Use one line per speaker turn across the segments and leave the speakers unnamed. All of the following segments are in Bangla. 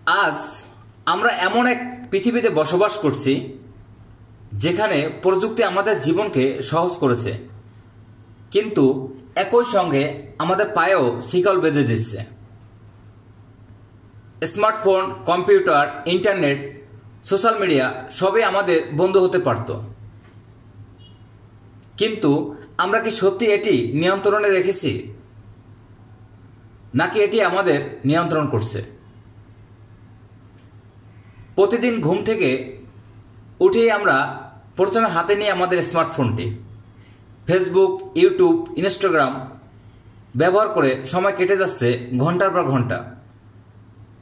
আজ আমরা এমন এক পৃথিবীতে বসবাস করছি যেখানে প্রযুক্তি আমাদের জীবনকে সহজ করেছে, কিন্তু একই সঙ্গে আমাদের পায়েও শিকল বেঁধে দিচ্ছে। Smartphone, computer, internet, social media সবই আমাদের বন্ধু হতে পারত, কিন্তু আমরা কি সত্যি এটি নিয়ন্ত্রণে রেখেছি, নাকি এটি আমাদের নিয়ন্ত্রণ করছে? প্রতিদিন ঘুম থেকে উঠেই আমরা প্রথমে হাতে নিয়ে আমাদের স্মার্টফোনটি ফেসবুক, ইউটিউব, ইনস্টাগ্রাম ব্যবহার করে সময় কেটে যাচ্ছে ঘন্টার পর ঘন্টা,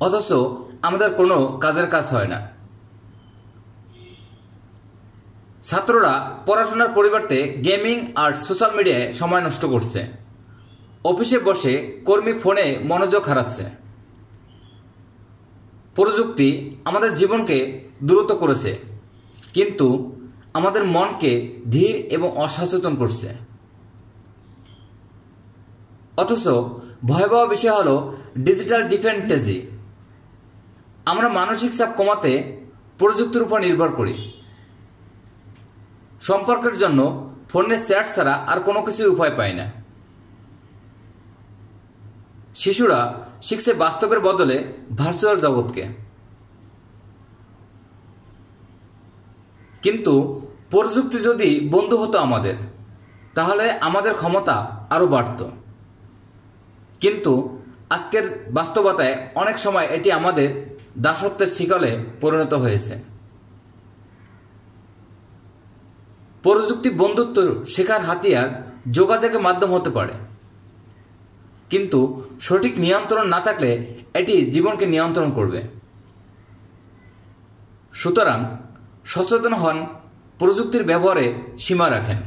অথচ আমাদের কোনো কাজের কাজ হয় না। ছাত্ররা পড়াশোনার পরিবর্তে গেমিং আর সোশ্যাল মিডিয়ায় সময় নষ্ট করছে। অফিসে বসে কর্মী ফোনে মনোযোগ হারাচ্ছে। প্রযুক্তি আমাদের জীবনকে দ্রুত করেছে, কিন্তু আমাদের মনকে ধীর এবং অসচেতন করছে। অথচ ভয়াবহ বিষয় হলো ডিজিটাল ডিপেন্ডেন্সি। আমরা মানসিক চাপ কমাতে প্রযুক্তির উপর নির্ভর করি। সম্পর্কের জন্য ফোনের চ্যাট ছাড়া আর কোনো কিছুর উপায় পাই না। শিশুরা শিখছে বাস্তবের বদলে ভার্চুয়াল জগৎকে, কিন্তু প্রযুক্তি যদি বন্ধু হতো আমাদের, তাহলে আমাদের ক্ষমতা আরো বাড়ত। কিন্তু আজকের বাস্তবতায় অনেক সময় এটি আমাদের দাসত্বের শিকলে পরিণত হয়েছে। প্রযুক্তি বন্ধুত্ব শেখার হাতিয়ার, যোগাযোগের মাধ্যম হতে পারে, কিন্তু সঠিক নিয়ন্ত্রণ না থাকলে এটি জীবনকে নিয়ন্ত্রণ করবে। সুতরাং সচেতন হন, প্রযুক্তির ব্যবহারে সীমা রাখেন।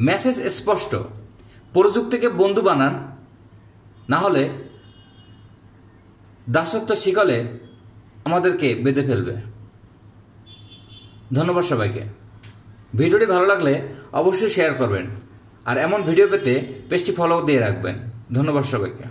মেসেজ স্পষ্ট, প্রযুক্তিকে বন্ধু বানান, না হলে দাসত্ব শিকলে আমাদেরকে বেঁধে ফেলবে। ধন্যবাদ সবাইকে। ভিডিওটি ভালো লাগলে অবশ্যই শেয়ার করবেন, আর এমন ভিডিও পেতে পেজটি ফলো দিয়ে রাখবেন। ধন্যবাদ সবাইকে।